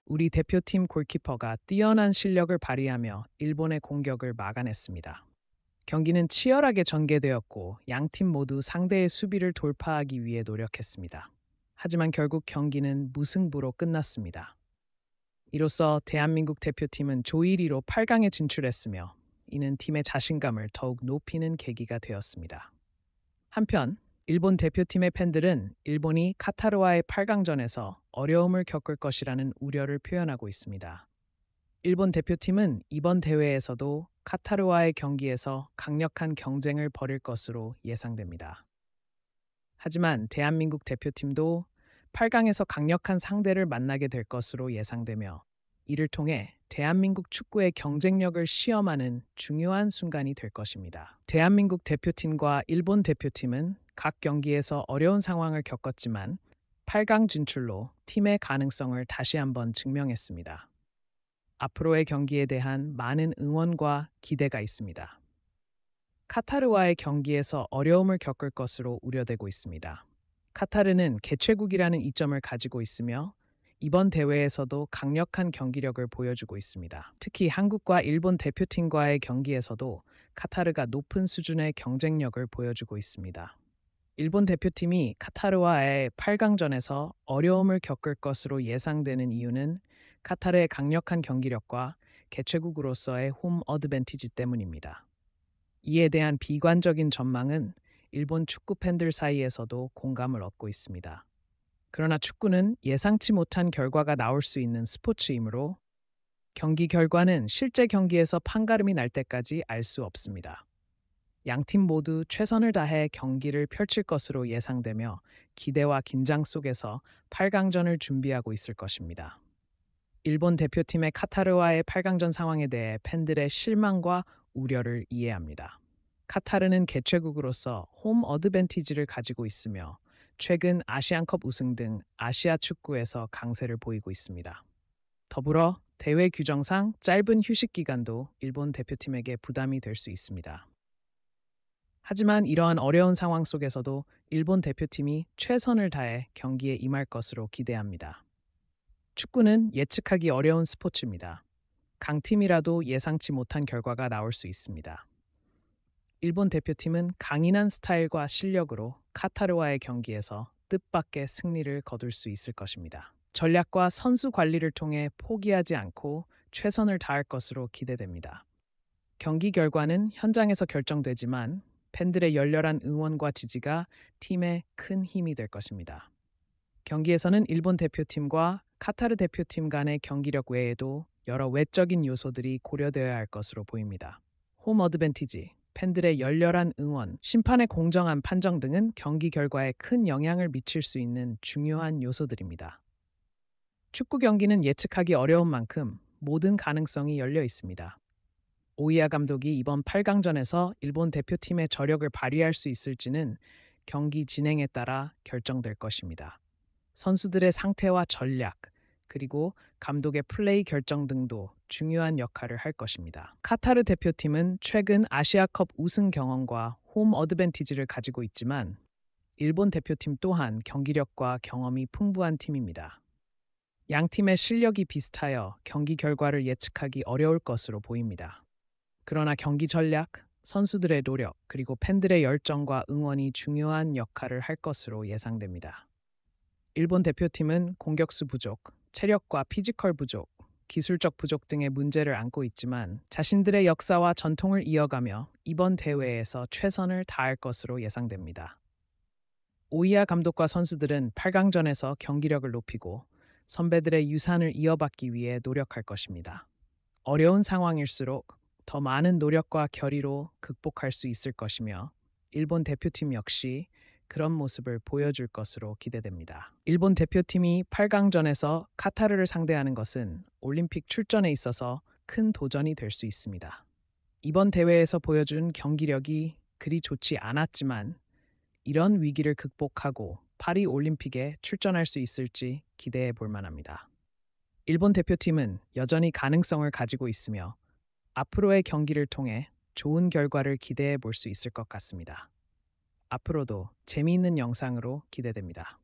우리 대표팀 골키퍼가 뛰어난 실력을 발휘하며 일본의 공격을 막아냈습니다. 경기는 치열하게 전개되었고 양팀 모두 상대의 수비를 돌파하기 위해 노력했습니다. 하지만 결국 경기는 무승부로 끝났습니다. 이로써 대한민국 대표팀은 조 1위로 8강에 진출했으며 이는 팀의 자신감을 더욱 높이는 계기가 되었습니다. 한편 일본 대표팀의 팬들은 일본이 카타르와의 8강전에서 어려움을 겪을 것이라는 우려를 표현하고 있습니다. 일본 대표팀은 이번 대회에서도 카타르와의 경기에서 강력한 경쟁을 벌일 것으로 예상됩니다. 하지만 대한민국 대표팀도 8강에서 강력한 상대를 만나게 될 것으로 예상되며 이를 통해 대한민국 축구의 경쟁력을 시험하는 중요한 순간이 될 것입니다. 대한민국 대표팀과 일본 대표팀은 각 경기에서 어려운 상황을 겪었지만 8강 진출로 팀의 가능성을 다시 한번 증명했습니다. 앞으로의 경기에 대한 많은 응원과 기대가 있습니다. 카타르와의 경기에서 어려움을 겪을 것으로 우려되고 있습니다. 카타르는 개최국이라는 이점을 가지고 있으며 이번 대회에서도 강력한 경기력을 보여주고 있습니다. 특히 한국과 일본 대표팀과의 경기에서도 카타르가 높은 수준의 경쟁력을 보여주고 있습니다. 일본 대표팀이 카타르와의 8강전에서 어려움을 겪을 것으로 예상되는 이유는 카타르의 강력한 경기력과 개최국으로서의 홈 어드밴티지 때문입니다. 이에 대한 비관적인 전망은 일본 축구 팬들 사이에서도 공감을 얻고 있습니다. 그러나 축구는 예상치 못한 결과가 나올 수 있는 스포츠이므로 경기 결과는 실제 경기에서 판가름이 날 때까지 알 수 없습니다. 양팀 모두 최선을 다해 경기를 펼칠 것으로 예상되며 기대와 긴장 속에서 8강전을 준비하고 있을 것입니다. 일본 대표팀의 카타르와의 8강전 상황에 대해 팬들의 실망과 우려를 이해합니다. 카타르는 개최국으로서 홈 어드밴티지를 가지고 있으며 최근 아시안컵 우승 등 아시아 축구에서 강세를 보이고 있습니다. 더불어 대회 규정상 짧은 휴식 기간도 일본 대표팀에게 부담이 될 수 있습니다. 하지만 이러한 어려운 상황 속에서도 일본 대표팀이 최선을 다해 경기에 임할 것으로 기대합니다. 축구는 예측하기 어려운 스포츠입니다. 강팀이라도 예상치 못한 결과가 나올 수 있습니다. 일본 대표팀은 강인한 스타일과 실력으로 카타르와의 경기에서 뜻밖의 승리를 거둘 수 있을 것입니다. 전략과 선수 관리를 통해 포기하지 않고 최선을 다할 것으로 기대됩니다. 경기 결과는 현장에서 결정되지만 팬들의 열렬한 응원과 지지가 팀에 큰 힘이 될 것입니다. 경기에서는 일본 대표팀과 카타르 대표팀 간의 경기력 외에도 여러 외적인 요소들이 고려되어야 할 것으로 보입니다. 홈 어드밴티지, 팬들의 열렬한 응원, 심판의 공정한 판정 등은 경기 결과에 큰 영향을 미칠 수 있는 중요한 요소들입니다. 축구 경기는 예측하기 어려운 만큼 모든 가능성이 열려 있습니다. 오이아 감독이 이번 8강전에서 일본 대표팀의 저력을 발휘할 수 있을지는 경기 진행에 따라 결정될 것입니다. 선수들의 상태와 전략, 그리고 감독의 플레이 결정 등도 중요한 역할을 할 것입니다. 카타르 대표팀은 최근 아시아컵 우승 경험과 홈 어드밴티지를 가지고 있지만 일본 대표팀 또한 경기력과 경험이 풍부한 팀입니다. 양 팀의 실력이 비슷하여 경기 결과를 예측하기 어려울 것으로 보입니다. 그러나 경기 전략, 선수들의 노력, 그리고 팬들의 열정과 응원이 중요한 역할을 할 것으로 예상됩니다. 일본 대표팀은 공격수 부족, 체력과 피지컬 부족, 기술적 부족 등의 문제를 안고 있지만 자신들의 역사와 전통을 이어가며 이번 대회에서 최선을 다할 것으로 예상됩니다. 오이아 감독과 선수들은 8강전에서 경기력을 높이고 선배들의 유산을 이어받기 위해 노력할 것입니다. 어려운 상황일수록 더 많은 노력과 결의로 극복할 수 있을 것이며 일본 대표팀 역시 그런 모습을 보여줄 것으로 기대됩니다. 일본 대표팀이 8강전에서 카타르를 상대하는 것은 올림픽 출전에 있어서 큰 도전이 될 수 있습니다. 이번 대회에서 보여준 경기력이 그리 좋지 않았지만 이런 위기를 극복하고 파리 올림픽에 출전할 수 있을지 기대해 볼 만합니다. 일본 대표팀은 여전히 가능성을 가지고 있으며 앞으로의 경기를 통해 좋은 결과를 기대해 볼 수 있을 것 같습니다. 앞으로도 재미있는 영상으로 기대됩니다.